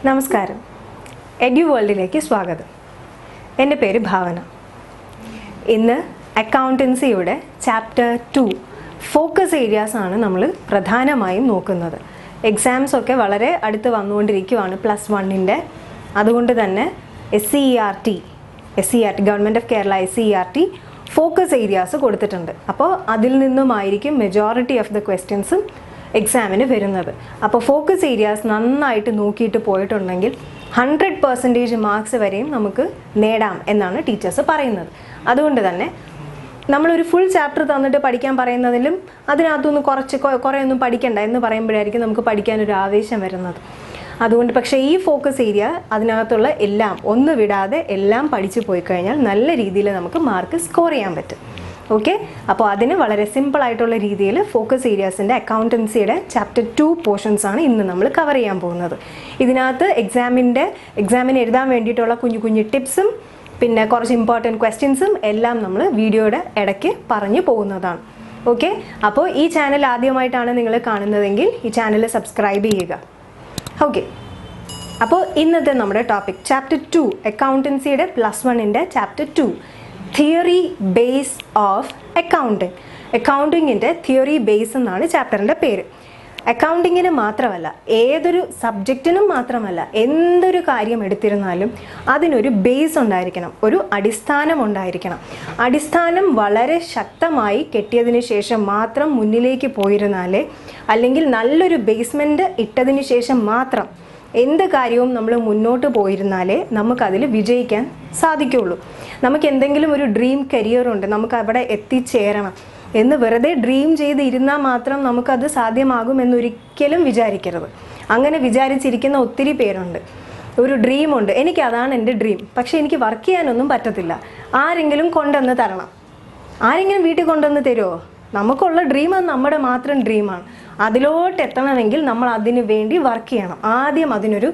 നമസ്കാരം, എഡ്യു വേൾഡിലേക്ക് സ്വാഗതം. എൻ്റെ പേര് ഭാവന. ഇന്ന് അക്കൗണ്ടൻസിയുടെ ചാപ്റ്റർ 2 ഫോക്കസ് ഏരിയാസ് ആണ് നമ്മൾ പ്രധാനമായും നോക്കുന്നത്. എക്സാംസ് ഒക്കെ വളരെ അടുത്ത് വന്നുകൊണ്ടിരിക്കുകയാണ് +1-ൻ്റെ. അതുകൊണ്ട് തന്നെ SCERT government of Kerala SCERT focus areas കൊടുത്തിട്ടുണ്ട്. അപ്പോൾ അതിൽ നിന്നുമായിരിക്കും മെജോറിറ്റി ഓഫ് ദ ക്വസ്റ്റ്യൻസും എക്സാമിന് വരുന്നത്. അപ്പോൾ ഫോക്കസ് ഏരിയാസ് നന്നായിട്ട് നോക്കിയിട്ട് പോയിട്ടുണ്ടെങ്കിൽ 100% മാർക്സ് വരെയും നമുക്ക് നേടാം എന്നാണ് ടീച്ചേഴ്സ് പറയുന്നത്. അതുകൊണ്ട് തന്നെ നമ്മളൊരു ഫുൾ ചാപ്റ്റർ തന്നിട്ട് പഠിക്കാൻ പറയുന്നതിലും അതിനകത്തുനിന്ന് കുറേ ഒന്നും പഠിക്കണ്ട എന്ന് പറയുമ്പോഴായിരിക്കും നമുക്ക് പഠിക്കാനൊരു ആവേശം വരുന്നത്. അതുകൊണ്ട് പക്ഷേ ഈ ഫോക്കസ് ഏരിയ അതിനകത്തുള്ള എല്ലാം ഒന്ന് വിടാതെ എല്ലാം പഠിച്ചു പോയി കഴിഞ്ഞാൽ നല്ല രീതിയിൽ നമുക്ക് മാർക്ക് സ്കോർ ചെയ്യാൻ പറ്റും. ഓക്കെ, അപ്പോൾ അതിന് വളരെ സിമ്പിളായിട്ടുള്ള രീതിയിൽ ഫോക്കസ് ഏരിയാസിൻ്റെ അക്കൗണ്ടൻസിയുടെ ചാപ്റ്റർ 2 പോർഷൻസ് ആണ് ഇന്ന് നമ്മൾ കവർ ചെയ്യാൻ പോകുന്നത്. ഇതിനകത്ത് എക്സാമിന് എഴുതാൻ വേണ്ടിയിട്ടുള്ള കുഞ്ഞു ടിപ്സും പിന്നെ കുറച്ച് ഇമ്പോർട്ടൻറ്റ് ക്വസ്റ്റ്യൻസും എല്ലാം നമ്മൾ വീഡിയോയുടെ ഇടയ്ക്ക് പറഞ്ഞു പോകുന്നതാണ്. ഓക്കെ, അപ്പോൾ ഈ ചാനൽ ആദ്യമായിട്ടാണ് നിങ്ങൾ കാണുന്നതെങ്കിൽ ഈ ചാനൽ സബ്സ്ക്രൈബ് ചെയ്യുക. ഓക്കെ, അപ്പോൾ ഇന്നത്തെ നമ്മുടെ ടോപ്പിക് ചാപ്റ്റർ 2 അക്കൗണ്ടൻസിയുടെ +1-ൻ്റെ chapter 2 theory base of accounting. അക്കൗണ്ടിങ്ങിൻ്റെ തിയറി ബേസ് എന്നാണ് ചാപ്റ്ററിൻ്റെ പേര്. അക്കൗണ്ടിങ്ങിന് മാത്രമല്ല, ഏതൊരു സബ്ജക്റ്റിനും മാത്രമല്ല, എന്തൊരു കാര്യം എടുത്തിരുന്നാലും അതിനൊരു ബേസ് ഉണ്ടായിരിക്കണം, ഒരു അടിസ്ഥാനം ഉണ്ടായിരിക്കണം. അടിസ്ഥാനം വളരെ ശക്തമായി കെട്ടിയതിന് ശേഷം മാത്രം മുന്നിലേക്ക് പോയിരുന്നാലേ, അല്ലെങ്കിൽ നല്ലൊരു ബേസ്മെൻറ്റ് ഇട്ടതിന് ശേഷം മാത്രം എന്ത് കാര്യവും നമ്മൾ മുന്നോട്ട് പോയിരുന്നാലേ നമുക്കതിൽ വിജയിക്കാൻ സാധിക്കുകയുള്ളൂ. നമുക്ക് എന്തെങ്കിലും ഒരു ഡ്രീം കരിയറുണ്ട്, നമുക്ക് അവിടെ എത്തിച്ചേരണം എന്ന് വെറുതെ ഡ്രീം ചെയ്ത് ഇരുന്നാൽ മാത്രം നമുക്കത് സാധ്യമാകുമെന്നൊരിക്കലും വിചാരിക്കരുത്. അങ്ങനെ വിചാരിച്ചിരിക്കുന്ന ഒത്തിരി പേരുണ്ട്. ഒരു ഡ്രീമുണ്ട്, എനിക്കതാണ് എൻ്റെ ഡ്രീം, പക്ഷേ എനിക്ക് വർക്ക് ചെയ്യാനൊന്നും പറ്റത്തില്ല, ആരെങ്കിലും കൊണ്ടുവന്ന് തരണം. ആരെങ്കിലും വീട്ടിൽ കൊണ്ടുവന്ന് തരുമോ? നമുക്കുള്ള ഡ്രീം അത് നമ്മുടെ മാത്രം ഡ്രീമാണ്. അതിലോട്ട് എത്തണമെങ്കിൽ നമ്മൾ അതിനു വേണ്ടി വർക്ക് ചെയ്യണം. ആദ്യം അതിനൊരു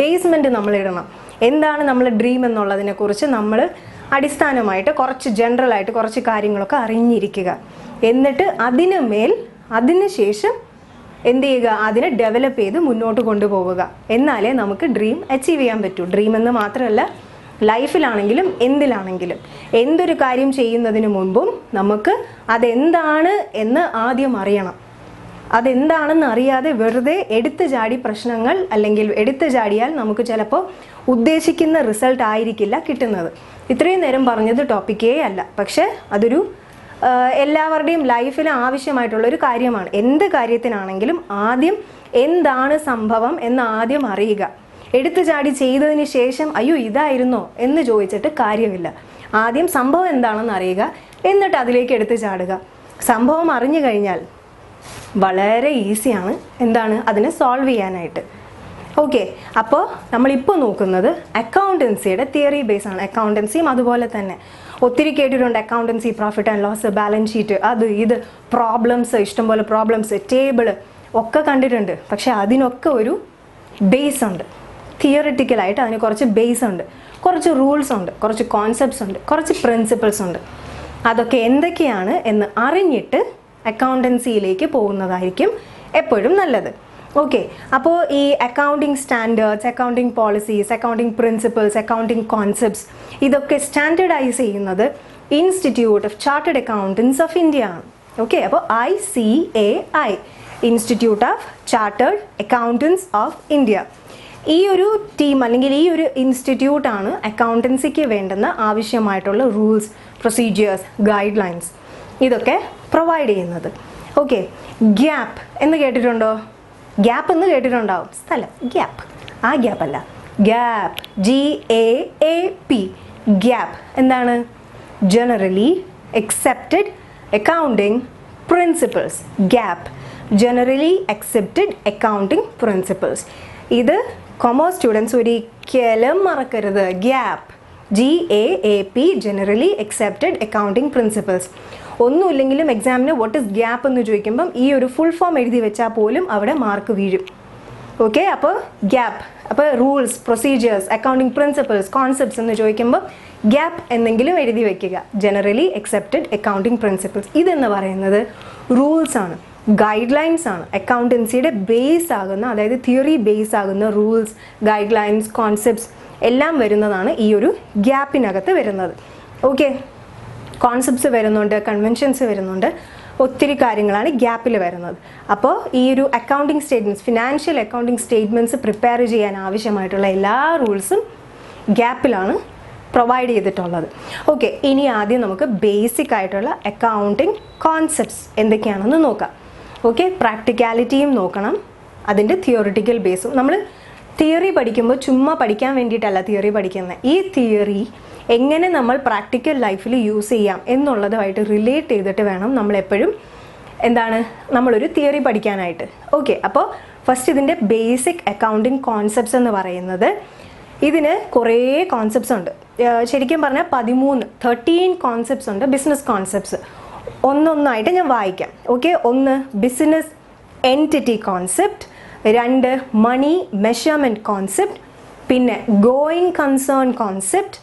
ബേസ്മെൻറ്റ് നമ്മൾ ഇടണം. എന്താണ് നമ്മളെ ഡ്രീം എന്നുള്ളതിനെക്കുറിച്ച് നമ്മൾ അടിസ്ഥാനമായിട്ട് കുറച്ച് ജനറലായിട്ട് കുറച്ച് കാര്യങ്ങളൊക്കെ അറിഞ്ഞിരിക്കുക. എന്നിട്ട് അതിന് ശേഷം എന്ത് ചെയ്യുക, അതിനെ ഡെവലപ്പ് ചെയ്ത് മുന്നോട്ട് കൊണ്ടുപോവുക. എന്നാലേ നമുക്ക് ഡ്രീം അച്ചീവ് ചെയ്യാൻ പറ്റൂ. ഡ്രീം എന്ന് മാത്രമല്ല, ലൈഫിലാണെങ്കിലും എന്തിലാണെങ്കിലും എന്തൊരു കാര്യം ചെയ്യുന്നതിന് മുൻപും നമുക്ക് അതെന്താണ് എന്ന് ആദ്യം അറിയണം. അതെന്താണെന്ന് അറിയാതെ വെറുതെ എടുത്തു ചാടി പ്രശ്നങ്ങൾ, അല്ലെങ്കിൽ എടുത്തു ചാടിയാൽ നമുക്ക് ചിലപ്പോൾ ഉദ്ദേശിക്കുന്ന റിസൾട്ട് ആയിരിക്കില്ല കിട്ടുന്നത്. ഇത്രയും നേരം പറഞ്ഞത് ടോപ്പിക്കേ അല്ല, പക്ഷേ അതൊരു എല്ലാവരുടെയും ലൈഫിൽ ആവശ്യമായിട്ടുള്ളൊരു കാര്യമാണ്. എന്ത് കാര്യത്തിനാണെങ്കിലും ആദ്യം എന്താണ് സംഭവം എന്ന് ആദ്യം അറിയുക. എടുത്തു ചാടി ചെയ്തതിന് ശേഷം അയ്യോ ഇതായിരുന്നോ എന്ന് ചോദിച്ചിട്ട് കാര്യമില്ല. ആദ്യം സംഭവം എന്താണെന്ന് അറിയുക, എന്നിട്ട് അതിലേക്ക് എടുത്തു ചാടുക. സംഭവം അറിഞ്ഞു കഴിഞ്ഞാൽ വളരെ ഈസിയാണ് അതിനെ സോൾവ് ചെയ്യാനായിട്ട്. ഓക്കെ, അപ്പോൾ നമ്മളിപ്പോൾ നോക്കുന്നത് അക്കൗണ്ടൻസിയുടെ തിയറി ബേസ് ആണ്. അക്കൗണ്ടൻസിയും അതുപോലെ തന്നെ ഒത്തിരി കേട്ടിട്ടുണ്ട്. Accountancy, profit and loss, balance sheet, അത് ഇത് പ്രോബ്ലംസ്, ഇഷ്ടംപോലെ പ്രോബ്ലംസ്, ടേബിള് ഒക്കെ കണ്ടിട്ടുണ്ട്. പക്ഷെ അതിനൊക്കെ ഒരു ബേസ് ഉണ്ട്. തിയറിറ്റിക്കലായിട്ട് അതിന് കുറച്ച് ബേസ് ഉണ്ട്, കുറച്ച് റൂൾസ് ഉണ്ട്, കുറച്ച് കോൺസെപ്റ്റ്സ് ഉണ്ട്, കുറച്ച് പ്രിൻസിപ്പിൾസ് ഉണ്ട്. അതൊക്കെ എന്തൊക്കെയാണ് എന്ന് അറിഞ്ഞിട്ട് അക്കൗണ്ടൻസിയിലേക്ക് പോകുന്നതായിരിക്കും എപ്പോഴും നല്ലത്. ഓക്കെ, അപ്പോൾ ഈ accounting standards, accounting policies, accounting principles, accounting concepts ഇതൊക്കെ സ്റ്റാൻഡേർഡൈസ് ചെയ്യുന്നത് institute of chartered accountants of India ആണ്. ഓക്കെ, അപ്പോൾ ICAI, institute of chartered accountants of India. ഈ ഒരു ടീം അല്ലെങ്കിൽ ഈ ഒരു ഇൻസ്റ്റിറ്റ്യൂട്ടാണ് അക്കൗണ്ടൻസിക്ക് വേണ്ടുന്ന ആവശ്യമായിട്ടുള്ള റൂൾസ്, പ്രൊസീജിയേഴ്സ്, ഗൈഡ് ലൈൻസ് ഇതൊക്കെ പ്രൊവൈഡ് ചെയ്യുന്നത്. ഓക്കെ, ഗ്യാപ്പ് എന്ന് കേട്ടിട്ടുണ്ടോ? ഗ്യാപ്പ് എന്ന് കേട്ടിട്ടുണ്ടാവും, സ്ഥലം ഗ്യാപ്പ്. ആ ഗ്യാപ്പ് അല്ല, ഗ്യാപ്പ്, GAAP, ഗ്യാപ്പ് എന്താണ്? Generally accepted accounting principles. Gap, generally accepted accounting principles. ഇത് കൊമേഴ്സ് സ്റ്റുഡൻസ് ഒരിക്കലും മറക്കരുത്. Gap, GAAP, generally accepted accounting principles. ഒന്നുമില്ലെങ്കിലും എക്സാമിന് വാട്ട് ഇസ് ഗ്യാപ്പ് എന്ന് ചോദിക്കുമ്പം ഈ ഒരു ഫുൾ ഫോം എഴുതി വെച്ചാൽ പോലും അവിടെ മാർക്ക് വീഴും. ഓക്കെ, അപ്പോൾ ഗ്യാപ്പ്, അപ്പോൾ rules, procedures, accounting principles, concepts എന്ന് ചോദിക്കുമ്പോൾ ഗ്യാപ്പ് എന്നെങ്കിലും എഴുതി വെക്കുക. ജനറലി അക്സെപ്റ്റഡ് അക്കൗണ്ടിങ് പ്രിൻസിപ്പിൾസ് ഇതെന്ന് പറയുന്നത് റൂൾസ് ആണ്, ഗൈഡ് ലൈൻസ് ആണ്. അക്കൗണ്ടൻസിയുടെ ബേസ് ആകുന്ന, അതായത് തിയറി ബേസ് ആകുന്ന റൂൾസ്, ഗൈഡ് ലൈൻസ്, കോൺസെപ്റ്റ്സ് എല്ലാം വരുന്നതാണ് ഈ ഒരു ഗ്യാപ്പിനകത്ത് വരുന്നത്. ഓക്കെ, കോൺസെപ്റ്റ്സ് വരുന്നുണ്ട്, കൺവെൻഷൻസ് വരുന്നുണ്ട്, ഒത്തിരി കാര്യങ്ങളാണ് ഗ്യാപ്പിൽ വരുന്നത്. അപ്പോൾ ഈ ഒരു accounting statements, financial accounting statements prepare ചെയ്യാൻ ആവശ്യമായിട്ടുള്ള എല്ലാ റൂൾസും ഗ്യാപ്പിലാണ് പ്രൊവൈഡ് ചെയ്തിട്ടുള്ളത്. ഓക്കെ, ഇനി ആദ്യം നമുക്ക് ബേസിക് ആയിട്ടുള്ള അക്കൗണ്ടിങ് കോൺസെപ്റ്റ്സ് എന്തൊക്കെയാണെന്ന് നോക്കാം. ഓക്കെ, പ്രാക്ടിക്കാലിറ്റിയും നോക്കണം, അതിൻ്റെ തിയോറിറ്റിക്കൽ ബേസും. നമ്മൾ തിയറി പഠിക്കുമ്പോൾ ചുമ്മാ പഠിക്കാൻ വേണ്ടിയിട്ടല്ല തിയറി പഠിക്കുന്നത്. ഈ തിയറി എങ്ങനെ നമ്മൾ പ്രാക്ടിക്കൽ ലൈഫിൽ യൂസ് ചെയ്യാം എന്നുള്ളതുമായിട്ട് റിലേറ്റ് ചെയ്തിട്ട് വേണം നമ്മളെപ്പോഴും നമ്മളൊരു തിയറി പഠിക്കാനായിട്ട്. ഓക്കെ, അപ്പോൾ ഫസ്റ്റ് ഇതിൻ്റെ ബേസിക് അക്കൗണ്ടിങ് കോൺസെപ്റ്റ്സ് എന്ന് പറയുന്നത്, ഇതിന് കുറേ കോൺസെപ്റ്റ്സ് ഉണ്ട്. ശരിക്കും പറഞ്ഞാൽ 13 കോൺസെപ്റ്റ്സ് ഉണ്ട്, ബിസിനസ് കോൺസെപ്റ്റ്സ്. ഒന്നൊന്നായിട്ട് ഞാൻ വായിക്കാം. Okay, 1 business entity concept, 2 money measurement concept, പിന്നെ going concern concept,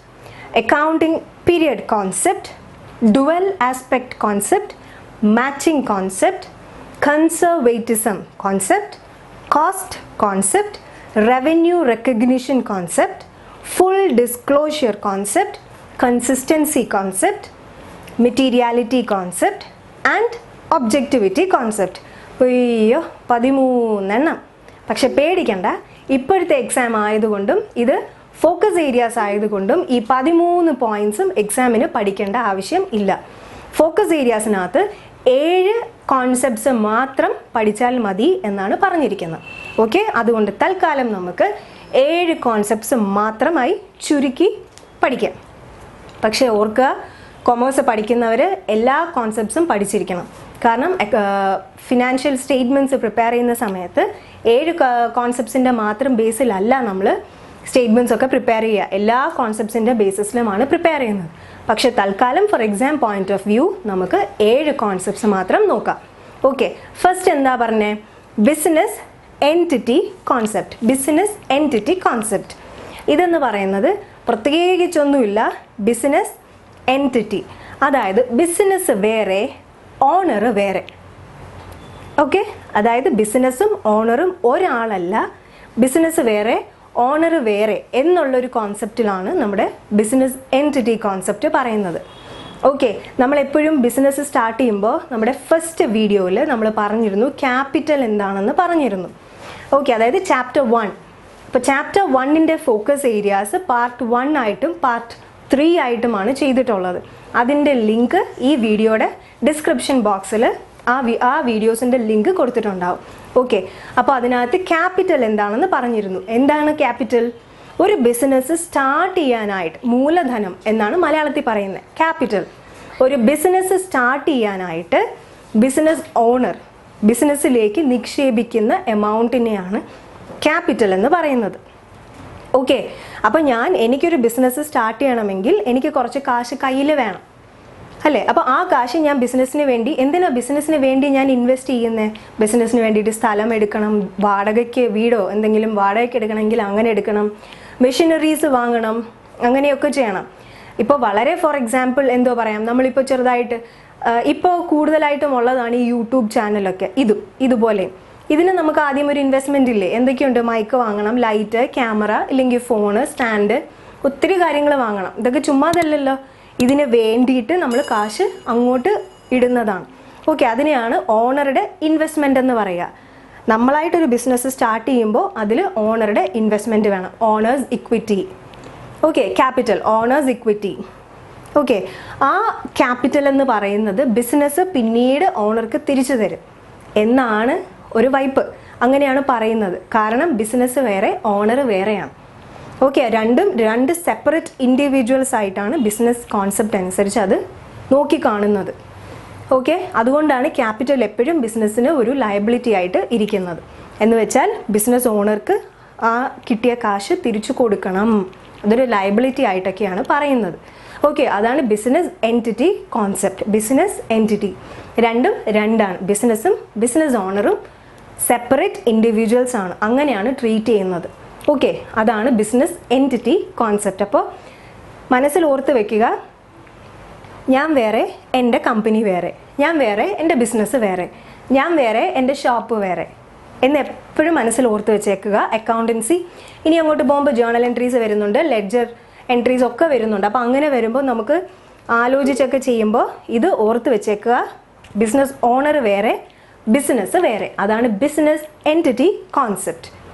accounting period concept, dual aspect concept, matching concept, conservatism concept, cost concept, revenue recognition concept, full disclosure concept, consistency concept, materiality concept and objectivity concept. അയ്യോ, 13 പക്ഷെ പേടിക്കണ്ട, ഇപ്പോഴത്തെ exam ആയതുകൊണ്ടും ഇത് focus areas ആയതുകൊണ്ടും ഈ 13 പോയിന്റ്സും എക്സാമിന് പഠിക്കേണ്ട ആവശ്യം ഇല്ല. ഫോക്കസ് ഏരിയാസിനകത്ത് 7 കോൺസെപ്റ്റ്സ് മാത്രം പഠിച്ചാൽ മതി എന്നാണ് പറഞ്ഞിരിക്കുന്നത്. ഓക്കെ, അതുകൊണ്ട് തൽക്കാലം നമുക്ക് 7 കോൺസെപ്റ്റ്സ് മാത്രമായി ചുരുക്കി പഠിക്കാം. പക്ഷേ ഓർക്കുക, കൊമേഴ്സ് പഠിക്കുന്നവർ എല്ലാ കോൺസെപ്റ്റ്സും പഠിച്ചിരിക്കണം. കാരണം ഫിനാൻഷ്യൽ സ്റ്റേറ്റ്മെൻറ്റ്സ് പ്രിപ്പയർ ചെയ്യുന്ന സമയത്ത് 7 കോൺസെപ്റ്റ്സിൻ്റെ മാത്രം ബേസിലല്ല നമ്മൾ സ്റ്റേറ്റ്മെൻറ്റ്സ് ഒക്കെ പ്രിപ്പയർ ചെയ്യുക, എല്ലാ കോൺസെപ്റ്റ്സിൻ്റെ ബേസിസിലുമാണ് പ്രിപ്പയർ ചെയ്യുന്നത്. പക്ഷേ തൽക്കാലം for exam point of view നമുക്ക് 7 കോൺസെപ്റ്റ്സ് മാത്രം നോക്കാം. ഓക്കെ, ഫസ്റ്റ് എന്താ പറഞ്ഞേ? Business entity concept. Business entity concept ഇതെന്ന് പറയുന്നത് പ്രത്യേകിച്ചൊന്നുമില്ല, ബിസിനസ് എൻറ്റിറ്റി, അതായത് ബിസിനസ് വേറെ, ഓണർ വേറെ. ഓക്കെ, അതായത് ബിസിനസ്സും ഓണറും ഒരാളല്ല, ബിസിനസ് വേറെ ഓണർ വേറെ എന്നുള്ളൊരു കോൺസെപ്റ്റിലാണ് നമ്മുടെ ബിസിനസ് എൻറ്റിറ്റി കോൺസെപ്റ്റ് പറയുന്നത്. ഓക്കെ, നമ്മളെപ്പോഴും ബിസിനസ് സ്റ്റാർട്ട് ചെയ്യുമ്പോൾ നമ്മുടെ ഫസ്റ്റ് വീഡിയോയിൽ നമ്മൾ പറഞ്ഞിരുന്നു ക്യാപിറ്റൽ എന്താണെന്ന് പറഞ്ഞിരുന്നു. ഓക്കെ, അതായത് ചാപ്റ്റർ 1. ഇപ്പോൾ ചാപ്റ്റർ 1ൻ്റെ ഫോക്കസ് ഏരിയാസ് പാർട്ട് 1 ആയിട്ടും പാർട്ട് 3 ആയിട്ടുമാണ് ചെയ്തിട്ടുള്ളത്. അതിൻ്റെ ലിങ്ക് ഈ വീഡിയോയുടെ ഡിസ്ക്രിപ്ഷൻ ബോക്സിൽ ആ വീഡിയോസിൻ്റെ ലിങ്ക് കൊടുത്തിട്ടുണ്ടാവും. ഓക്കെ, അപ്പോൾ അതിനകത്ത് ക്യാപിറ്റൽ എന്താണെന്ന് പറഞ്ഞിരുന്നു. എന്താണ് ക്യാപിറ്റൽ? ഒരു ബിസിനസ് സ്റ്റാർട്ട് ചെയ്യാനായിട്ട്, മൂലധനം എന്നാണ് മലയാളത്തിൽ പറയുന്നത് ക്യാപിറ്റൽ. ഒരു ബിസിനസ് സ്റ്റാർട്ട് ചെയ്യാനായിട്ട് ബിസിനസ് ഓണർ ബിസിനസ്സിലേക്ക് നിക്ഷേപിക്കുന്ന എമൗണ്ടിനെയാണ് ക്യാപിറ്റൽ എന്ന് പറയുന്നത്. ഓക്കെ, അപ്പോൾ എനിക്കൊരു ബിസിനസ് സ്റ്റാർട്ട് ചെയ്യണമെങ്കിൽ എനിക്ക് കുറച്ച് കാശ് കയ്യിൽ വേണം അല്ലേ? അപ്പോൾ ആ കാശ് ഞാൻ ബിസിനസ്സിന് വേണ്ടി, എന്തിനാ ബിസിനസ്സിന് വേണ്ടി ഞാൻ ഇൻവെസ്റ്റ് ചെയ്യുന്നത്? ബിസിനസ്സിന് വേണ്ടിയിട്ട് സ്ഥലം എടുക്കണം, വാടകയ്ക്ക് വീടോ എന്തെങ്കിലും വാടകയ്ക്ക് എടുക്കണമെങ്കിൽ അങ്ങനെ എടുക്കണം, മെഷീനറീസ് വാങ്ങണം, അങ്ങനെയൊക്കെ ചെയ്യണം. ഇപ്പോൾ വളരെ ഫോർ എക്സാമ്പിൾ എന്തോ പറയാം, നമ്മളിപ്പോൾ ചെറുതായിട്ട് ഇപ്പോൾ കൂടുതലായിട്ടും ഉള്ളതാണ് ഈ യൂട്യൂബ് ചാനലൊക്കെ. ഇതുപോലെ ഇതിന് നമുക്ക് ആദ്യം ഒരു ഇൻവെസ്റ്റ്മെൻ്റ് ഇല്ലേ? എന്തൊക്കെയുണ്ട്? മൈക്ക് വാങ്ങണം, ലൈറ്റ്, ക്യാമറ, ഇല്ലെങ്കിൽ ഫോണ്, സ്റ്റാൻഡ്, ഒത്തിരി കാര്യങ്ങൾ വാങ്ങണം. ഇതൊക്കെ ചുമ്മാതല്ലല്ലോ, ഇതിന് വേണ്ടിയിട്ട് നമ്മൾ കാശ് അങ്ങോട്ട് ഇടുന്നതാണ്. ഓക്കെ, അതിനെയാണ് ഓണറുടെ ഇൻവെസ്റ്റ്മെൻ്റ് എന്ന് പറയുക. നമ്മളായിട്ടൊരു ബിസിനസ് സ്റ്റാർട്ട് ചെയ്യുമ്പോൾ അതിൽ ഓണറുടെ ഇൻവെസ്റ്റ്മെൻറ്റ് വേണം, owner's equity. Okay, capital, owner's equity. Okay, ആ ക്യാപിറ്റൽ എന്ന് പറയുന്നത് ബിസിനസ് പിന്നീട് ഓണർക്ക് തിരിച്ചു തരും എന്നാണ് ഒരു വൈപ്പ്, അങ്ങനെയാണ് പറയുന്നത്. കാരണം ബിസിനസ് വേറെ, ഓണർ വേറെയാണ്. ഓക്കെ, രണ്ട് സെപ്പറേറ്റ് ഇൻഡിവിജ്വൽസ് ആയിട്ടാണ് ബിസിനസ് കോൺസെപ്റ്റ് അനുസരിച്ച് അത് നോക്കിക്കാണുന്നത്. ഓക്കെ, അതുകൊണ്ടാണ് ക്യാപിറ്റൽ എപ്പോഴും ബിസിനസ്സിന് ഒരു ലയബിലിറ്റി ആയിട്ട് ഇരിക്കുന്നത്. എന്ന് വെച്ചാൽ ബിസിനസ് ഓണർക്ക് ആ കിട്ടിയ കാശ് തിരിച്ചു കൊടുക്കണം, അതൊരു ലയബിലിറ്റി ആയിട്ടൊക്കെയാണ് പറയുന്നത്. ഓക്കെ, അതാണ് business entity concept. Business entity രണ്ടും രണ്ടാണ്. ബിസിനസ്സും ബിസിനസ് ഓണറും സെപ്പറേറ്റ് ഇൻഡിവിജ്വൽസ് ആണ്, അങ്ങനെയാണ് ട്രീറ്റ് ചെയ്യുന്നത്. ഓക്കെ, അതാണ് ബിസിനസ് എൻറ്റിറ്റി കോൺസെപ്റ്റ്. അപ്പോൾ മനസ്സിൽ ഓർത്ത് വെക്കുക, ഞാൻ വേറെ, എൻ്റെ കമ്പനി വേറെ, ഞാൻ വേറെ, എൻ്റെ ബിസിനസ് വേറെ, ഞാൻ വേറെ, എൻ്റെ ഷോപ്പ് വേറെ എന്ന് എപ്പോഴും മനസ്സിൽ ഓർത്ത് വെച്ചേക്കുക. അക്കൗണ്ടൻസി ഇനി അങ്ങോട്ട് പോകുമ്പോൾ ജേർണൽ എൻട്രീസ് വരുന്നുണ്ട്, ലെഡ്ജർ എൻട്രീസ് ഒക്കെ വരുന്നുണ്ട്. അപ്പോൾ അങ്ങനെ വരുമ്പോൾ നമുക്ക് ആലോചിച്ചൊക്കെ ചെയ്യുമ്പോൾ ഇത് ഓർത്ത് വെച്ചേക്കുക. ബിസിനസ് ഓണർ വേറെ, ബിസിനസ് വേറെ, അതാണ് ബിസിനസ് എൻറ്റിറ്റി കോൺസെപ്റ്റ്.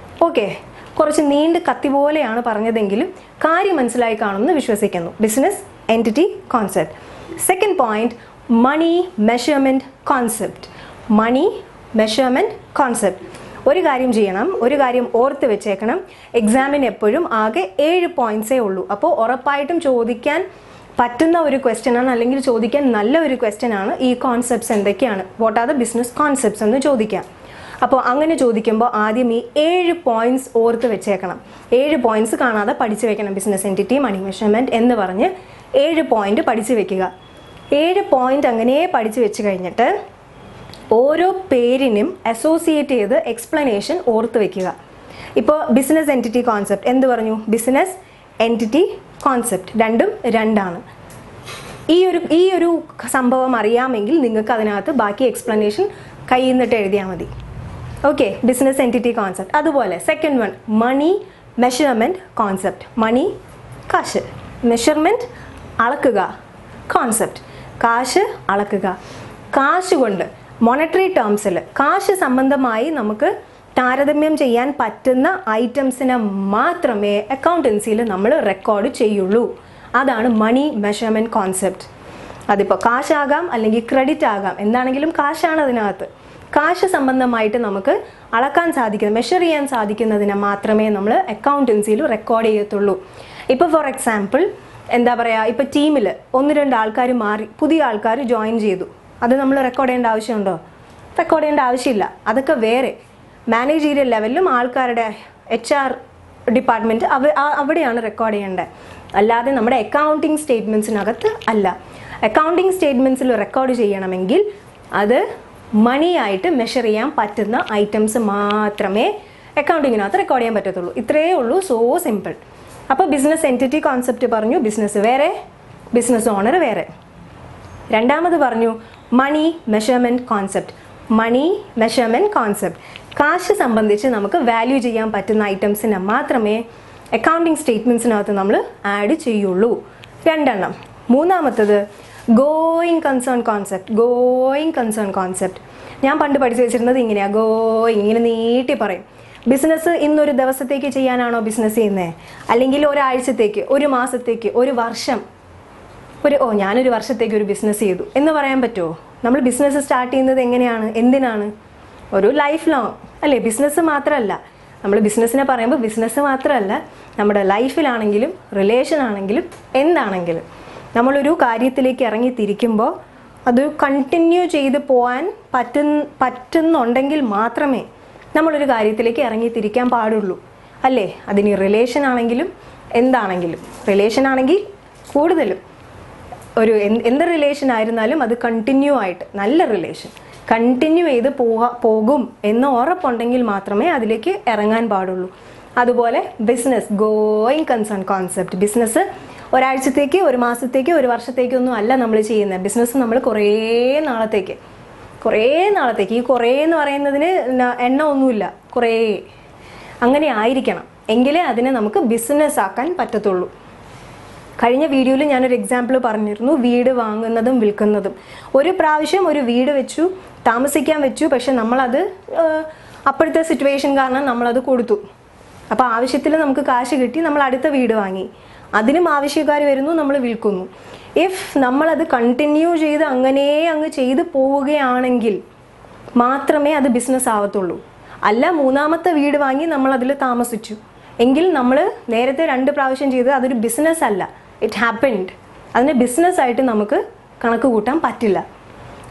ഓക്കെ, കുറച്ച് നീണ്ട് കത്തി പോലെയാണ് പറഞ്ഞതെങ്കിലും കാര്യം മനസ്സിലായി കാണുമെന്ന് വിശ്വസിക്കുന്നു. Business entity concept. Second point, money measurement concept. Money measurement concept. ഒരു കാര്യം ചെയ്യണം, ഒരു കാര്യം ഓർത്ത് വെച്ചേക്കണം. എക്സാമിന് എപ്പോഴും ആകെ 7 പോയിന്റ്സേ ഉള്ളൂ. അപ്പോൾ ഉറപ്പായിട്ടും ചോദിക്കാൻ പറ്റുന്ന ഒരു ക്വസ്റ്റ്യൻ ആണ്, അല്ലെങ്കിൽ ചോദിക്കാൻ നല്ല ഒരു ക്വസ്റ്റ്യൻ ആണ് ഈ കോൺസെപ്റ്റ്സ് എന്തൊക്കെയാണ്, what are the business concepts എന്ന് ചോദിക്കാം. അപ്പോൾ അങ്ങനെ ചോദിക്കുമ്പോൾ ആദ്യം ഈ 7 പോയിന്റ്സ് ഓർത്ത് വെച്ചേക്കണം. 7 പോയിന്റ്സ് കാണാതെ പഠിച്ചു വെക്കണം. ബിസിനസ് എൻറ്റിറ്റി, മണി മെഷർമെൻറ്റ് എന്ന് പറഞ്ഞ് 7 പോയിന്റ് പഠിച്ചു വെക്കുക. 7 പോയിന്റ് അങ്ങനെ പഠിച്ചു വെച്ച് കഴിഞ്ഞിട്ട് ഓരോ പേരിനും അസോസിയേറ്റ് ചെയ്ത് എക്സ്പ്ലനേഷൻ ഓർത്ത് വെക്കുക. ഇപ്പോൾ ബിസിനസ് എൻറ്റിറ്റി കോൺസെപ്റ്റ് എന്ത് പറഞ്ഞു? ബിസിനസ് എൻറ്റിറ്റി കോൺസെപ്റ്റ് രണ്ടും രണ്ടാണ്. ഈ ഒരു സംഭവം അറിയാമെങ്കിൽ നിങ്ങൾക്ക് അതിനകത്ത് ബാക്കി എക്സ്പ്ലനേഷൻ കയ്യിൽ നിന്നിട്ട് എഴുതിയാൽ മതി. Okay, business entity concept. അതുപോലെ second one, money measurement concept. Money കാശ്, മെഷർമെൻറ്റ് അളക്കുക, കോൺസെപ്റ്റ് കാശ് അളക്കുക. കാശ് കൊണ്ട് മോണിറ്ററി ടേംസിൽ കാശ് സംബന്ധമായി നമുക്ക് താരതമ്യം ചെയ്യാൻ പറ്റുന്ന ഐറ്റംസിനെ മാത്രമേ അക്കൗണ്ടൻസിയിൽ നമ്മൾ റെക്കോർഡ് ചെയ്യുള്ളൂ. അതാണ് മണി മെഷർമെൻറ്റ് കോൺസെപ്റ്റ്. അതിപ്പോൾ കാശാകാം അല്ലെങ്കിൽ ക്രെഡിറ്റ് ആകാം, എന്താണെങ്കിലും കാശാണ് അതിനകത്ത്. കാശ് സംബന്ധമായിട്ട് നമുക്ക് അളക്കാൻ സാധിക്കുന്ന, മെഷർ ചെയ്യാൻ സാധിക്കുന്നതിനെ മാത്രമേ നമ്മൾ അക്കൗണ്ടൻസിയിൽ റെക്കോർഡ് ചെയ്യത്തുള്ളൂ. ഇപ്പോൾ ഫോർ എക്സാമ്പിൾ എന്താ പറയുക, ഇപ്പോൾ ടീമിൽ 1-2 ആൾക്കാർ മാറി പുതിയ ആൾക്കാർ ജോയിൻ ചെയ്തു, അത് നമ്മൾ റെക്കോർഡ് ചെയ്യേണ്ട ആവശ്യമുണ്ടോ? റെക്കോർഡ് ചെയ്യേണ്ട ആവശ്യമില്ല. അതൊക്കെ വേറെ മാനേജീരിയൽ ലെവലിലും ആൾക്കാരുടെ HR ഡിപ്പാർട്ട്മെൻറ്റ് അവിടെയാണ് റെക്കോർഡ് ചെയ്യേണ്ടത്, അല്ലാതെ നമ്മുടെ അക്കൗണ്ടിങ് സ്റ്റേറ്റ്മെൻറ്റ്സിനകത്ത് അല്ല. അക്കൗണ്ടിങ് സ്റ്റേറ്റ്മെൻറ്റ്സിൽ റെക്കോർഡ് ചെയ്യണമെങ്കിൽ അത് മണിയായിട്ട് മെഷർ ചെയ്യാൻ പറ്റുന്ന ഐറ്റംസ് മാത്രമേ അക്കൗണ്ടിങ്ങിനകത്ത് റെക്കോർഡ് ചെയ്യാൻ പറ്റത്തുള്ളൂ. ഇത്രയേ ഉള്ളൂ, സോ സിമ്പിൾ. അപ്പോൾ ബിസിനസ് എൻറ്റിറ്റി കോൺസെപ്റ്റ് പറഞ്ഞു, ബിസിനസ് വേറെ, ബിസിനസ് ഓണർ വേറെ. രണ്ടാമത് പറഞ്ഞു money measurement concept. Money measurement concept, കാശ് സംബന്ധിച്ച് നമുക്ക് വാല്യൂ ചെയ്യാൻ പറ്റുന്ന ഐറ്റംസിനെ മാത്രമേ അക്കൗണ്ടിങ് സ്റ്റേറ്റ്മെൻറ്റ്സിനകത്ത് നമ്മൾ ആഡ് ചെയ്യുള്ളൂ. 2 മൂന്നാമത്തത് going concern concept. Going concern concept ഞാൻ പണ്ട് പഠിച്ചു വെച്ചിരുന്നത് ഇങ്ങനെയാണ്. ഗോയിങ് ഇങ്ങനെ നീട്ടി പറയും. ബിസിനസ് ഇന്നൊരു ദിവസത്തേക്ക് ചെയ്യാനാണോ ബിസിനസ് ചെയ്യുന്നത്, അല്ലെങ്കിൽ ഒരാഴ്ചത്തേക്ക്, ഒരു മാസത്തേക്ക്, ഒരു വർഷം, ഞാനൊരു വർഷത്തേക്ക് ഒരു ബിസിനസ് ചെയ്തു എന്ന് പറയാൻ പറ്റുമോ? നമ്മൾ ബിസിനസ് സ്റ്റാർട്ട് ചെയ്യുന്നത് എങ്ങനെയാണ്, എന്തിനാണ്? ഒരു ലൈഫ് ലോങ് അല്ലേ? ബിസിനസ് മാത്രമല്ല, നമ്മൾ ബിസിനസ്സിനെ പറയുമ്പോൾ ബിസിനസ് മാത്രമല്ല, നമ്മുടെ ലൈഫിലാണെങ്കിലും റിലേഷൻ ആണെങ്കിലും എന്താണെങ്കിലും നമ്മളൊരു കാര്യത്തിലേക്ക് ഇറങ്ങി തിരിക്കുമ്പോൾ അത് കണ്ടിന്യൂ ചെയ്ത് പോകാൻ പറ്റുന്നുണ്ടെങ്കിൽ മാത്രമേ നമ്മളൊരു കാര്യത്തിലേക്ക് ഇറങ്ങി തിരിക്കാൻ പാടുള്ളൂ, അല്ലേ? അതിന് റിലേഷൻ ആണെങ്കിലും എന്താണെങ്കിലും. റിലേഷൻ ആണെങ്കിൽ കൂടുതലും ഒരു എന്ത് റിലേഷൻ ആയിരുന്നാലും അത് കണ്ടിന്യൂ ആയിട്ട്, നല്ല റിലേഷൻ കണ്ടിന്യൂ ചെയ്ത് പോകും എന്ന് ഉറപ്പുണ്ടെങ്കിൽ മാത്രമേ അതിലേക്ക് ഇറങ്ങാൻ പാടുള്ളൂ. അതുപോലെ business going concern concept. Business ഒരാഴ്ചത്തേക്ക്, ഒരു മാസത്തേക്ക്, ഒരു വർഷത്തേക്കൊന്നും അല്ല നമ്മൾ ചെയ്യുന്നത്. ബിസിനസ് നമ്മൾ കുറേ നാളത്തേക്ക്. ഈ കുറേ എന്ന് പറയുന്നതിന് എണ്ണം ഒന്നുമില്ല, കുറേ അങ്ങനെ ആയിരിക്കണം, എങ്കിലേ അതിനെ നമുക്ക് ബിസിനസ് ആക്കാൻ പറ്റത്തുള്ളൂ. കഴിഞ്ഞ വീഡിയോയിൽ ഞാനൊരു എക്സാമ്പിൾ പറഞ്ഞിരുന്നു, വീട് വാങ്ങുന്നതും വിൽക്കുന്നതും. ഒരു പ്രാവശ്യം ഒരു വീട് വെച്ചു, താമസിക്കാൻ വെച്ചു, പക്ഷെ നമ്മളത് അപ്പോഴത്തെ സിറ്റുവേഷൻ കാരണം നമ്മളത് കൊടുത്തു. അപ്പോൾ ആവശ്യത്തിൽ നമുക്ക് കാശ് കിട്ടി, നമ്മൾ അടുത്ത വീട് വാങ്ങി, അതിനും ആവശ്യക്കാർ വരുന്നു, നമ്മൾ വിൽക്കുന്നു. ഇഫ് നമ്മളത് കണ്ടിന്യൂ ചെയ്ത് അങ്ങ് ചെയ്ത് പോവുകയാണെങ്കിൽ മാത്രമേ അത് ബിസിനസ് ആവത്തുള്ളൂ. അല്ല, മൂന്നാമത്തെ വീട് വാങ്ങി നമ്മൾ അതിൽ താമസിച്ചു എങ്കിൽ നമ്മൾ നേരത്തെ 2 പ്രാവശ്യം ചെയ്ത് അതൊരു ബിസിനസ് അല്ല, ഇറ്റ് ഹാപ്പൻഡ്. അതിനെ ബിസിനസ്സായിട്ട് നമുക്ക് കണക്ക് കൂട്ടാൻ പറ്റില്ല.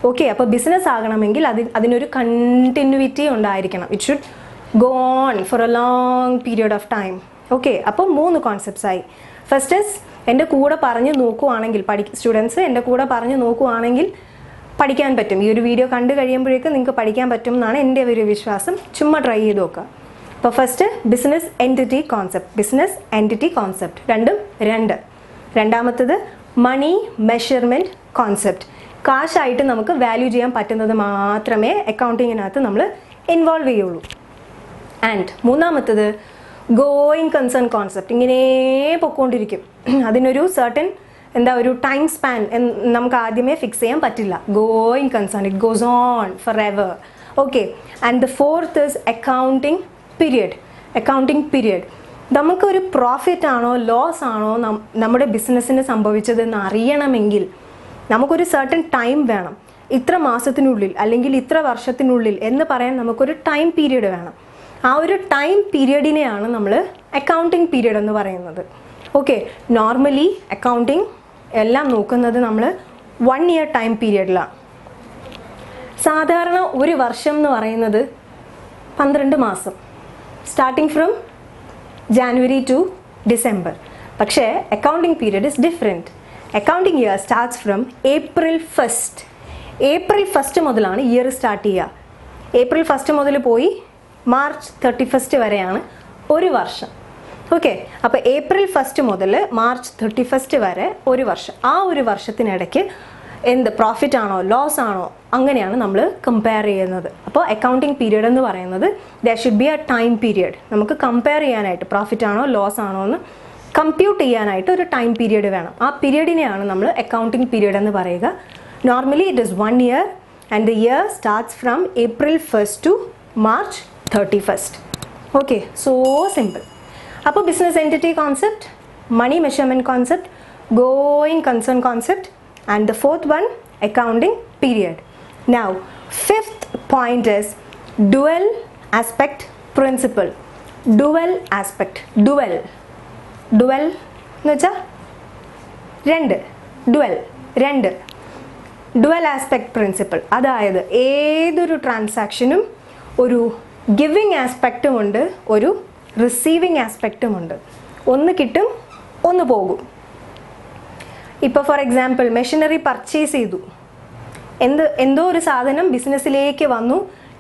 ഓക്കെ, അപ്പോൾ ബിസിനസ് ആകണമെങ്കിൽ അതിനൊരു കണ്ടിന്യൂറ്റി ഉണ്ടായിരിക്കണം. It should go on for a long period of time. Okay, അപ്പോൾ 3 കോൺസെപ്റ്റ്സ് ആയി. ഫസ്റ്റ് ഇസ് എൻ്റെ കൂടെ പറഞ്ഞു നോക്കുവാണെങ്കിൽ സ്റ്റുഡൻസ് എൻ്റെ കൂടെ പറഞ്ഞു നോക്കുവാണെങ്കിൽ പഠിക്കാൻ പറ്റും. ഈ ഒരു വീഡിയോ കണ്ടു കഴിയുമ്പോഴേക്കും നിങ്ങൾക്ക് പഠിക്കാൻ പറ്റും എന്നാണ് എൻ്റെ ഒരു വിശ്വാസം. ചുമ്മാ ട്രൈ ചെയ്ത് നോക്കുക. അപ്പോൾ ഫസ്റ്റ് ബിസിനസ് എൻറ്റിറ്റി കോൺസെപ്റ്റ് രണ്ടും രണ്ട്. രണ്ടാമത്തത് മണി മെഷർമെൻറ്റ് കോൺസെപ്റ്റ്. കാശായിട്ട് നമുക്ക് വാല്യൂ ചെയ്യാൻ പറ്റുന്നത് മാത്രമേ അക്കൗണ്ടിങ്ങിനകത്ത് നമ്മൾ ഇൻവോൾവ് ചെയ്യുള്ളൂ. ആൻഡ് മൂന്നാമത്തത് ഗോയിങ് കൺസേൺ കോൺസെപ്റ്റ്. ഇങ്ങനെ പൊക്കോണ്ടിരിക്കും. അതിനൊരു സർട്ടൻ ഒരു ടൈം സ്പാൻ നമുക്ക് ആദ്യമേ ഫിക്സ് ചെയ്യാൻ പറ്റില്ല. Going concern, it goes on for ever. Okay. And the fourth is accounting period. നമുക്കൊരു പ്രോഫിറ്റ് ആണോ ലോസ് ആണോ നമ്മുടെ ബിസിനസ്സിന് സംഭവിച്ചതെന്ന് അറിയണമെങ്കിൽ നമുക്കൊരു സർട്ടൻ ടൈം വേണം. ഇത്ര മാസത്തിനുള്ളിൽ അല്ലെങ്കിൽ ഇത്ര വർഷത്തിനുള്ളിൽ എന്ന് പറയാൻ നമുക്കൊരു ടൈം പീരിയഡ് വേണം. ആ ഒരു ടൈം പീരിയഡിനെയാണ് നമ്മൾ അക്കൗണ്ടിങ് പീരിയഡ് എന്ന് പറയുന്നത്. ഓക്കെ. നോർമലി അക്കൗണ്ടിങ് എല്ലാം നോക്കുന്നത് നമ്മൾ 1 ഇയർ ടൈം പീരിയഡിലാണ്. സാധാരണ ഒരു വർഷം എന്ന് പറയുന്നത് 12 മാസം, starting from January to December. പക്ഷേ accounting period is different. Accounting year starts from April 1 മുതലാണ് ഇയർ സ്റ്റാർട്ട് ചെയ്യുക. ഏപ്രിൽ 1 മുതൽ പോയി മാർച്ച് 31 വരെയാണ് ഒരു വർഷം. ഓക്കെ. അപ്പോൾ ഏപ്രിൽ 1 മുതൽ മാർച്ച് 31 വരെ ഒരു വർഷം. ആ ഒരു വർഷത്തിനിടയ്ക്ക് എന്ത് പ്രോഫിറ്റ് ആണോ ലോസ് ആണോ അങ്ങനെയാണ് നമ്മൾ കമ്പയർ ചെയ്യുന്നത്. അപ്പോൾ അക്കൗണ്ടിങ് പീരിയഡ് എന്ന് പറയുന്നത് there should be a time period. നമുക്ക് കമ്പയർ ചെയ്യാനായിട്ട് പ്രോഫിറ്റ് ആണോ ലോസ് ആണോ എന്ന് കമ്പ്യൂട്ട് ചെയ്യാനായിട്ട് ഒരു ടൈം പീരിയഡ് വേണം. ആ പീരിയഡിനെയാണ് നമ്മൾ അക്കൗണ്ടിങ് പീരിയഡ് എന്ന് പറയുക. Normally it is 1 year and the year starts from April 1 to March 31. Okay. So simple. അപ്പോൾ business entity concept, money measurement concept, going concern concept, and the fourth one accounting period. Now fifth point is dual aspect principle. Dual എന്ന് വെച്ചാൽ dual aspect principle. അതായത് ഏതൊരു ട്രാൻസാക്ഷനും ഒരു giving ആസ്പെക്റ്റും ഉണ്ട്, ഒരു receiving ആസ്പെക്റ്റും ഉണ്ട്. ഒന്ന് കിട്ടും, ഒന്ന് പോകും. ഇപ്പോൾ ഫോർ എക്സാമ്പിൾ മെഷീനറി പർച്ചേസ് ചെയ്തു. എന്തോ ഒരു സാധനം ബിസിനസ്സിലേക്ക് വന്നു,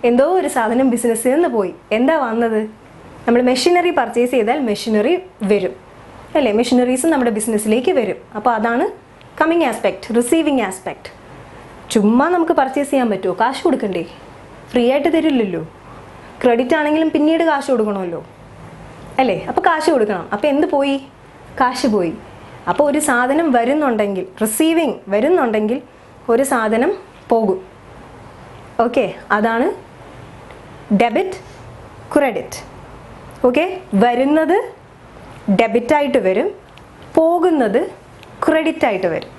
എന്തോ ഒരു സാധനം ബിസിനസ്സിൽ നിന്ന് പോയി. എന്താ വന്നത്? നമ്മൾ മെഷീനറി പർച്ചേസ് ചെയ്താൽ മെഷീനറി വരും അല്ലേ? മെഷീനറീസ് നമ്മുടെ ബിസിനസ്സിലേക്ക് വരും. അപ്പോൾ അതാണ് കമ്മിങ് ആസ്പെക്റ്റ്, റിസീവിങ് ആസ്പെക്റ്റ്. ചുമ്മാ നമുക്ക് പർച്ചേസ് ചെയ്യാൻ പറ്റുമോ? കാശ് കൊടുക്കണ്ടേ? ഫ്രീ ആയിട്ട് തരില്ലല്ലോ. ക്രെഡിറ്റ് ആണെങ്കിലും പിന്നീട് കാശ് കൊടുക്കണമല്ലോ അല്ലേ? അപ്പോൾ കാശ് കൊടുക്കണം. അപ്പോൾ എന്ത് പോയി? കാശ് പോയി. അപ്പോൾ ഒരു സാധനം വരുന്നുണ്ടെങ്കിൽ, റിസീവിങ് വരുന്നുണ്ടെങ്കിൽ ഒരു സാധനം പോകും. ഓക്കെ. അതാണ് ഡെബിറ്റ് ക്രെഡിറ്റ്. ഓക്കെ. വരുന്നത് ഡെബിറ്റായിട്ട് വരും, പോകുന്നത് ക്രെഡിറ്റായിട്ട് വരും.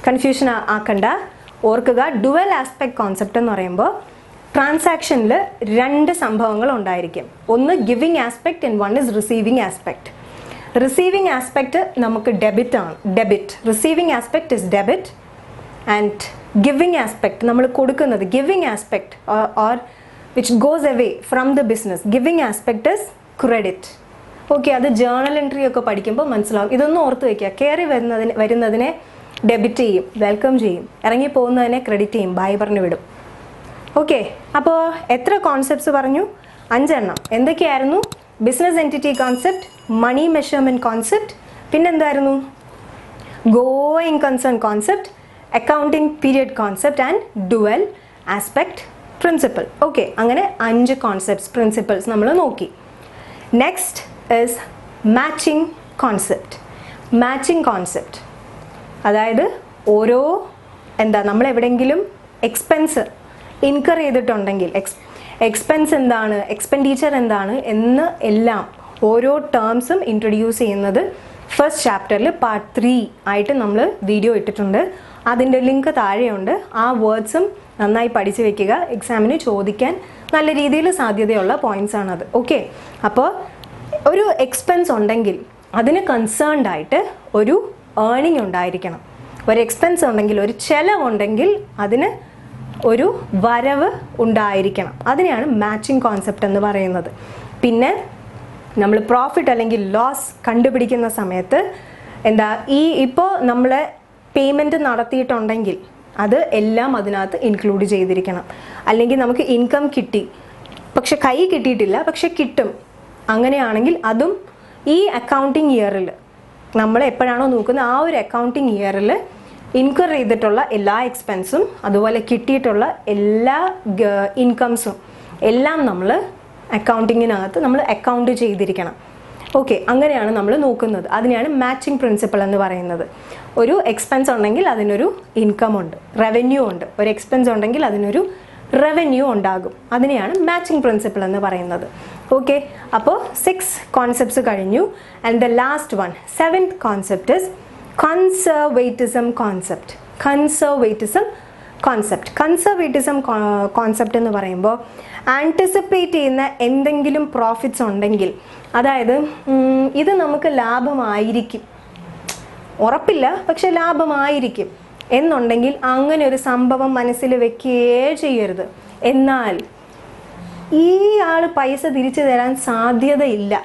കൺഫ്യൂഷൻ ആക്കണ്ട. ഓർക്കുക, ഡുവൽ ആസ്പെക്ട് കോൺസെപ്റ്റ് എന്ന് പറയുമ്പോൾ ട്രാൻസാക്ഷനിൽ 2 സംഭവങ്ങൾ ഉണ്ടായിരിക്കും. ഒന്ന് giving aspect and 1 is receiving aspect. Receiving aspect നമുക്ക് ഡെബിറ്റ് ആണ്. Receiving aspect is debit and giving aspect നമ്മൾ കൊടുക്കുന്നത്, giving aspect or which goes away from the business, giving aspect is credit. Okay. അത് ജേർണൽ എൻട്രി ഒക്കെ പഠിക്കുമ്പോൾ മനസ്സിലാവും. ഇതൊന്നും ഓർത്ത് വയ്ക്കുക. കയറി വരുന്നതിനെ ഡെബിറ്റ് ചെയ്യും, വെൽക്കം ചെയ്യും. ഇറങ്ങി പോകുന്നതിനെ ക്രെഡിറ്റ് ചെയ്യും, ബൈ പറഞ്ഞു വിടും. ഓക്കെ. അപ്പോൾ എത്ര കോൺസെപ്റ്റ്സ് പറഞ്ഞു? 5 എണ്ണം. എന്തൊക്കെയായിരുന്നു? Business entity concept, money measurement concept, പിന്നെന്തായിരുന്നു? Going concern concept, accounting period concept and dual aspect principle. Okay. അങ്ങനെ 5 കോൺസെപ്റ്റ്സ്, പ്രിൻസിപ്പിൾസ് നമ്മൾ നോക്കി. Next is matching concept. അതായത് ഓരോ നമ്മൾ എവിടെയെങ്കിലും എക്സ്പെൻസ് ഇൻകർ ചെയ്തിട്ടുണ്ടെങ്കിൽ എക്സ്പെൻസ് എന്താണ്, എക്സ്പെൻഡിച്ചർ എന്താണ് എന്ന് എല്ലാം ഓരോ ടേംസും ഇൻട്രൊഡ്യൂസ് ചെയ്യുന്നത് ഫസ്റ്റ് ചാപ്റ്ററിൽ പാർട്ട് 3 ആയിട്ട് നമ്മൾ വീഡിയോ ഇട്ടിട്ടുണ്ട്. അതിൻ്റെ ലിങ്ക് താഴെയുണ്ട്. ആ വേർഡ്സും നന്നായി പഠിച്ചു വെക്കുക. എക്സാമിന് ചോദിക്കാൻ നല്ല രീതിയിൽ സാധ്യതയുള്ള പോയിന്റ്സ് ആണത്. ഓക്കെ. അപ്പോൾ ഒരു എക്സ്പെൻസ് ഉണ്ടെങ്കിൽ അതിന് കൺസേൺഡ് ആയിട്ട് ഒരു ഏർണിംഗ് ഉണ്ടായിരിക്കണം. ഒരു എക്സ്പെൻസ് ഉണ്ടെങ്കിൽ, ഒരു ചെലവുണ്ടെങ്കിൽ അതിന് ഒരു വരവ് ഉണ്ടായിരിക്കണം. അതിനെയാണ് മാച്ചിങ് കോൺസെപ്റ്റ് എന്ന് പറയുന്നത്. പിന്നെ നമ്മൾ പ്രോഫിറ്റ് അല്ലെങ്കിൽ ലോസ് കണ്ടുപിടിക്കുന്ന സമയത്ത് എന്താ ഇപ്പോൾ നമ്മൾ പേയ്മെൻറ്റ് നടത്തിയിട്ടുണ്ടെങ്കിൽ അത് എല്ലാം അതിനകത്ത് ഇൻക്ലൂഡ് ചെയ്തിരിക്കണം. അല്ലെങ്കിൽ നമുക്ക് ഇൻകം കിട്ടി പക്ഷെ കൈ കിട്ടിയിട്ടില്ല, പക്ഷെ കിട്ടും, അങ്ങനെയാണെങ്കിൽ അതും ഈ അക്കൗണ്ടിങ് ഇയറിൽ നമ്മൾ എപ്പോഴാണോ നോക്കുന്നത് ആ ഒരു അക്കൗണ്ടിങ് ഇയറിൽ ഇൻകർ ചെയ്തിട്ടുള്ള എല്ലാ എക്സ്പെൻസും അതുപോലെ കിട്ടിയിട്ടുള്ള എല്ലാ ഇൻകംസും എല്ലാം നമ്മൾ അക്കൗണ്ടിങ്ങിനകത്ത് നമ്മൾ അക്കൗണ്ട് ചെയ്തിരിക്കണം. ഓക്കെ, അങ്ങനെയാണ് നമ്മൾ നോക്കുന്നത്. അതിനെയാണ് മാച്ചിങ് പ്രിൻസിപ്പിൾ എന്ന് പറയുന്നത്. ഒരു എക്സ്പെൻസ് ഉണ്ടെങ്കിൽ അതിനൊരു ഇൻകം ഉണ്ട്, റവന്യൂ ഉണ്ട്. ഒരു എക്സ്പെൻസ് ഉണ്ടെങ്കിൽ അതിനൊരു റവന്യൂ ഉണ്ടാകും. അതിനെയാണ് മാച്ചിങ് പ്രിൻസിപ്പിൾ എന്ന് പറയുന്നത്. ഓക്കെ, അപ്പോൾ 6 കോൺസെപ്റ്റ്സ് കഴിഞ്ഞു. And the last one, 7th concept is conservatism concept. Conservatism concept എന്ന് പറയുമ്പോൾ ആൻറ്റിസിപ്പേറ്റ് ചെയ്യുന്ന എന്തെങ്കിലും പ്രോഫിറ്റ്സ് ഉണ്ടെങ്കിൽ, അതായത് ഇത് നമുക്ക് ലാഭമായിരിക്കും, ഉറപ്പില്ല പക്ഷെ ലാഭമായിരിക്കും എന്നുണ്ടെങ്കിൽ അങ്ങനെ ഒരു സംഭവം മനസ്സിൽ വെക്കുകയേ ചെയ്യരുത്. എന്നാൽ ഈ ആൾ പൈസ തിരിച്ചു തരാൻ സാധ്യതയില്ല,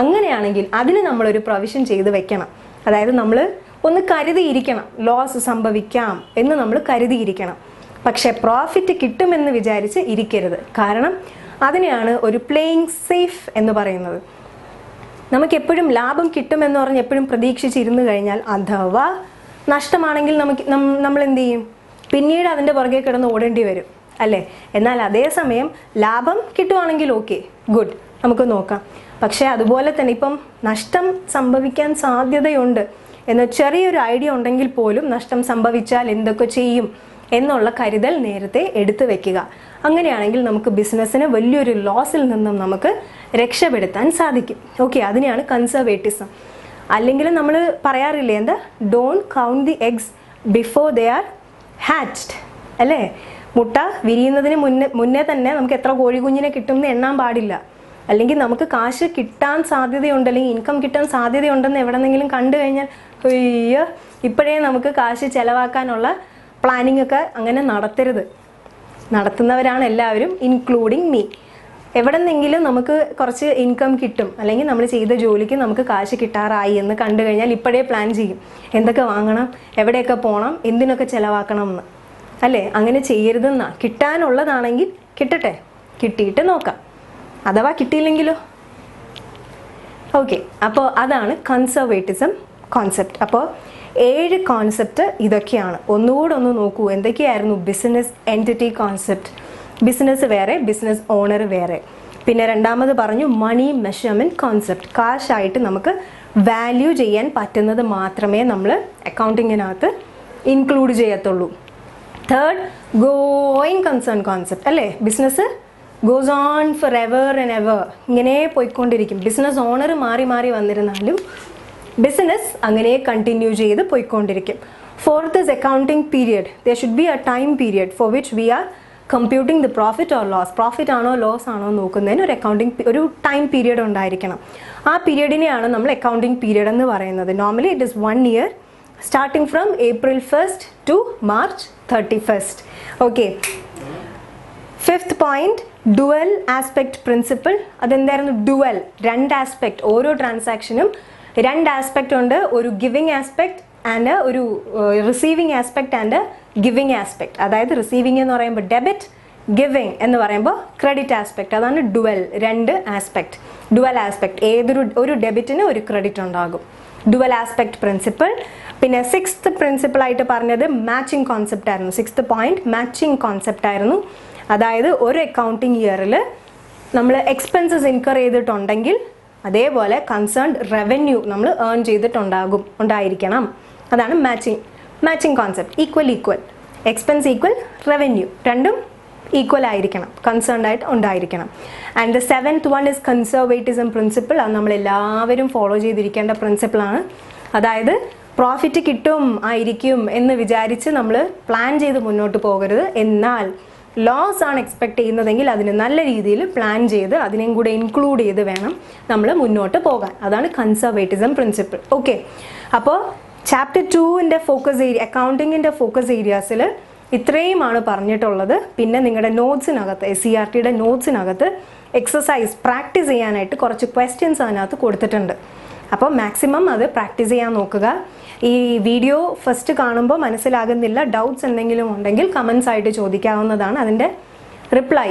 അങ്ങനെയാണെങ്കിൽ അതിന് നമ്മളൊരു പ്രൊവിഷൻ ചെയ്ത് വെക്കണം. അതായത് നമ്മൾ ഒന്ന് കരുതിയിരിക്കണം, ലോസ് സംഭവിക്കാം എന്ന് നമ്മൾ കരുതിയിരിക്കണം. പക്ഷെ പ്രോഫിറ്റ് കിട്ടുമെന്ന് വിചാരിച്ച് ഇരിക്കരുത്. കാരണം അതിനെയാണ് ഒരു പ്ലേയിങ് സേഫ് എന്ന് പറയുന്നത്. നമുക്കെപ്പോഴും ലാഭം കിട്ടുമെന്ന് പറഞ്ഞ് എപ്പോഴും പ്രതീക്ഷിച്ചിരുന്നു കഴിഞ്ഞാൽ അഥവാ നഷ്ടമാണെങ്കിൽ നമ്മൾ എന്ത് ചെയ്യും? പിന്നീട് അതിൻ്റെ പുറകെ കിടന്ന് ഓടേണ്ടി വരും, അല്ലേ? എന്നാൽ അതേസമയം ലാഭം കിട്ടുവാണെങ്കിൽ ഓക്കെ, ഗുഡ്, നമുക്ക് നോക്കാം. പക്ഷേ അതുപോലെ തന്നെ ഇപ്പം നഷ്ടം സംഭവിക്കാൻ സാധ്യതയുണ്ട് എന്ന ചെറിയൊരു ഐഡിയ ഉണ്ടെങ്കിൽ പോലും നഷ്ടം സംഭവിച്ചാൽ എന്തൊക്കെ ചെയ്യും എന്നുള്ള കരുതൽ നേരത്തെ എടുത്തു വെക്കുക. അങ്ങനെയാണെങ്കിൽ നമുക്ക് ബിസിനസ്സിന് വലിയൊരു ലോസിൽ നിന്നും നമുക്ക് രക്ഷപ്പെടുത്താൻ സാധിക്കും. ഓക്കെ, അതിനെയാണ് കൺസർവേറ്റിസം. അല്ലെങ്കിൽ നമ്മൾ പറയാറില്ലേ, എന്താ, don't count the eggs before they are hatched, അല്ലേ? മുട്ട വിരിയുന്നതിന് മുന്നേ തന്നെ നമുക്ക് എത്ര കോഴിക്കുഞ്ഞിനെ കിട്ടുമെന്ന് എണ്ണാൻ പാടില്ല. അല്ലെങ്കിൽ നമുക്ക് കാശ് കിട്ടാൻ സാധ്യതയുണ്ട്, അല്ലെങ്കിൽ ഇൻകം കിട്ടാൻ സാധ്യതയുണ്ടെന്ന് എവിടെന്നെങ്കിലും കണ്ടു കഴിഞ്ഞാൽ അയ്യോ ഇപ്പോഴേ നമുക്ക് കാശ് ചിലവാക്കാനുള്ള പ്ലാനിങ് ഒക്കെ അങ്ങനെ നടത്തരുത്. നടത്തുന്നവരാണ് എല്ലാവരും, ഇൻക്ലൂഡിങ് മീ. എവിടെന്നെങ്കിലും നമുക്ക് കുറച്ച് ഇൻകം കിട്ടും, അല്ലെങ്കിൽ നമ്മൾ ചെയ്ത ജോലിക്ക് നമുക്ക് കാശ് കിട്ടാറായി എന്ന് കണ്ടു കഴിഞ്ഞാൽ ഇപ്പോഴേ പ്ലാൻ ചെയ്യും, എന്തൊക്കെ വാങ്ങണം, എവിടെയൊക്കെ പോകണം, എന്തിനൊക്കെ ചിലവാക്കണം എന്ന്, അല്ലേ? അങ്ങനെ ചെയ്യരുതെന്നാ. കിട്ടാനുള്ളതാണെങ്കിൽ കിട്ടട്ടെ, കിട്ടിയിട്ട് നോക്കാം. അഥവാ കിട്ടിയില്ലെങ്കിലോ? ഓക്കെ, അപ്പോൾ അതാണ് കൺസർവേറ്റിസം കോൺസെപ്റ്റ്. അപ്പോൾ 7 കോൺസെപ്റ്റ് ഇതൊക്കെയാണ്. ഒന്നുകൂടെ ഒന്ന് നോക്കൂ, എന്തൊക്കെയായിരുന്നു? ബിസിനസ് എൻറ്റിറ്റി കോൺസെപ്റ്റ്, ബിസിനസ് വേറെ, ബിസിനസ് ഓണർ വേറെ. പിന്നെ രണ്ടാമത് പറഞ്ഞു മണി മെഷർമെൻറ്റ് കോൺസെപ്റ്റ്, കാശായിട്ട് നമുക്ക് വാല്യൂ ചെയ്യാൻ പറ്റുന്നത് മാത്രമേ നമ്മൾ അക്കൗണ്ടിങ്ങിനകത്ത് ഇൻക്ലൂഡ് ചെയ്യത്തുള്ളൂ. തേർഡ്, ഗോയിങ് കൺസേൺ കോൺസെപ്റ്റ്, അല്ലേ? Business goes on for ever and ever, ഇങ്ങനെ പോയിക്കൊണ്ടിരിക്കും. ബിസിനസ് ഓണർ മാറി മാറി വന്നിരുന്നാലും ബിസിനസ് അങ്ങനെ കണ്ടിന്യൂ ചെയ്ത് പോയിക്കൊണ്ടിരിക്കും. Fourth is accounting period. There should be a time period for which we are computing the profit or loss. Profit ആണോ loss ആണോ നോക്കുന്നതിന് ഒരു ടൈം പീരിയഡ് ഉണ്ടായിരിക്കണം. ആ പീരിയഡിനെയാണ് നമ്മൾ അക്കൗണ്ടിങ് പീരിയഡ് എന്ന് പറയുന്നത്. Normally it is 1 year starting from April 1st to March 31st. Okay, 5th point, dual aspect principle. അതെന്തായിരുന്നു? Dual, 2 aspect. ഓരോ ട്രാൻസാക്ഷനും 2 ആസ്പെക്ട് ഉണ്ട്. ഒരു ഗിവിങ് ആസ്പെക്ട് ആൻഡ് ഒരു receiving aspect and giving aspect. അതായത് റിസീവിങ് എന്ന് പറയുമ്പോൾ ഡെബിറ്റ്, ഗിവിങ് എന്ന് പറയുമ്പോൾ ക്രെഡിറ്റ് ആസ്പെക്ട്. അതാണ് ഡുവൽ, 2 ആസ്പെക്ട്. ഡുവൽ ആസ്പെക്ട്, ഒരു ഡെബിറ്റിന് ഒരു ക്രെഡിറ്റ് ഉണ്ടാകും. Dual aspect principle. പിന്നെ 6th പ്രിൻസിപ്പിൾ ആയിട്ട് പറഞ്ഞത് മാച്ചിങ് കോൺസെപ്റ്റ് ആയിരുന്നു. 6th പോയിന്റ് മാച്ചിങ് കോൺസെപ്റ്റ് ആയിരുന്നു. അതായത് ഒരു അക്കൗണ്ടിങ് ഇയറിൽ നമ്മൾ എക്സ്പെൻസസ് ഇൻകർ ചെയ്തിട്ടുണ്ടെങ്കിൽ അതേപോലെ കൺസേൺഡ് റവന്യൂ നമ്മൾ ഏൺ ഉണ്ടായിരിക്കണം. അതാണ് matching concept. Equal, expense equal revenue, രണ്ടും ഈക്വൽ ആയിരിക്കണം, കൺസേൺഡ് ആയിട്ട് ഉണ്ടായിരിക്കണം. And the 7th one is conservatism principle. അത് നമ്മളെല്ലാവരും ഫോളോ ചെയ്തിരിക്കേണ്ട പ്രിൻസിപ്പിളാണ്. അതായത് പ്രോഫിറ്റ് ആയിരിക്കും എന്ന് വിചാരിച്ച് നമ്മൾ പ്ലാൻ ചെയ്ത് മുന്നോട്ട് പോകരുത്. എന്നാൽ ലോസ് ആണ് എക്സ്പെക്ട് ചെയ്യുന്നതെങ്കിൽ അതിന് നല്ല രീതിയിൽ പ്ലാൻ ചെയ്ത് അതിനെയും കൂടെ ഇൻക്ലൂഡ് ചെയ്ത് വേണം നമ്മൾ മുന്നോട്ട് പോകാൻ. അതാണ് കൺസർവേറ്റിസം പ്രിൻസിപ്പിൾ. ഓക്കെ, അപ്പോൾ ചാപ്റ്റർ 2ൻ്റെ ഫോക്കസ് ഏരിയ, അക്കൗണ്ടിങ്ങിൻ്റെ ഫോക്കസ് ഏരിയാസിൽ ഇത്രയുമാണ് പറഞ്ഞിട്ടുള്ളത്. പിന്നെ നിങ്ങളുടെ നോട്ട്സിനകത്ത്, SCERTയുടെ നോട്ട്സിനകത്ത് എക്സസൈസ് പ്രാക്ടീസ് ചെയ്യാനായിട്ട് കുറച്ച് ക്വസ്റ്റ്യൻസ് അതിനകത്ത് കൊടുത്തിട്ടുണ്ട്. അപ്പോൾ മാക്സിമം അത് പ്രാക്ടീസ് ചെയ്യാൻ നോക്കുക. ഈ വീഡിയോ ഫസ്റ്റ് കാണുമ്പോൾ മനസ്സിലാകുന്നില്ല, ഡൗട്ട്സ് എന്തെങ്കിലും ഉണ്ടെങ്കിൽ കമൻസ് ആയിട്ട് ചോദിക്കാവുന്നതാണ്. അതിൻ്റെ റിപ്ലൈ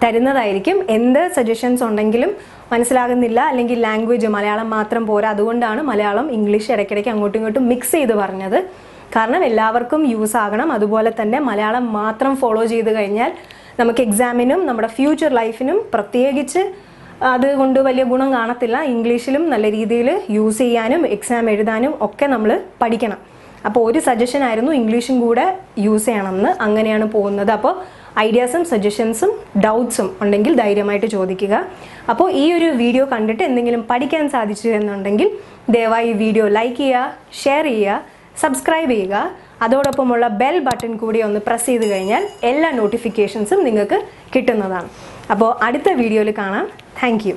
തരുന്നതായിരിക്കും. എന്ത് സജഷൻസ് ഉണ്ടെങ്കിലും മനസ്സിലാകുന്നില്ല അല്ലെങ്കിൽ ലാംഗ്വേജ് മലയാളം മാത്രം പോരാ, അതുകൊണ്ടാണ് മലയാളം ഇംഗ്ലീഷ് ഇടയ്ക്കിടയ്ക്ക് അങ്ങോട്ടും ഇങ്ങോട്ടും മിക്സ് ചെയ്ത് പറഞ്ഞത്. കാരണം എല്ലാവർക്കും യൂസ് ആകണം. അതുപോലെ തന്നെ മലയാളം മാത്രം ഫോളോ ചെയ്ത് കഴിഞ്ഞാൽ നമുക്ക് എക്സാമിനും നമ്മുടെ ഫ്യൂച്ചർ ലൈഫിനും പ്രത്യേകിച്ച് അതുകൊണ്ട് വലിയ ഗുണം കാണത്തില്ല. ഇംഗ്ലീഷിലും നല്ല രീതിയിൽ യൂസ് ചെയ്യാനും എക്സാം എഴുതാനും ഒക്കെ നമ്മൾ പഠിക്കണം. അപ്പോൾ ഒരു സജഷൻ ആയിരുന്നു ഇംഗ്ലീഷും കൂടെ യൂസ് ചെയ്യണമെന്ന്. അങ്ങനെയാണ് പോകുന്നത്. അപ്പോൾ ഐഡിയാസും സജഷൻസും ഡൗട്ട്സും ഉണ്ടെങ്കിൽ ധൈര്യമായിട്ട് ചോദിക്കുക. അപ്പോൾ ഈ ഒരു വീഡിയോ കണ്ടിട്ട് എന്തെങ്കിലും പഠിക്കാൻ സാധിച്ചു എന്നുണ്ടെങ്കിൽ ദയവായി ഈ വീഡിയോ ലൈക്ക് ചെയ്യുക, ഷെയർ ചെയ്യുക, സബ്സ്ക്രൈബ് ചെയ്യുക. അതോടൊപ്പമുള്ള ബെൽ ബട്ടൺ കൂടി ഒന്ന് പ്രസ് ചെയ്ത് കഴിഞ്ഞാൽ എല്ലാ നോട്ടിഫിക്കേഷൻസും നിങ്ങൾക്ക് കിട്ടുന്നതാണ്. അപ്പോൾ അടുത്ത വീഡിയോയിൽ കാണാം. Thank you.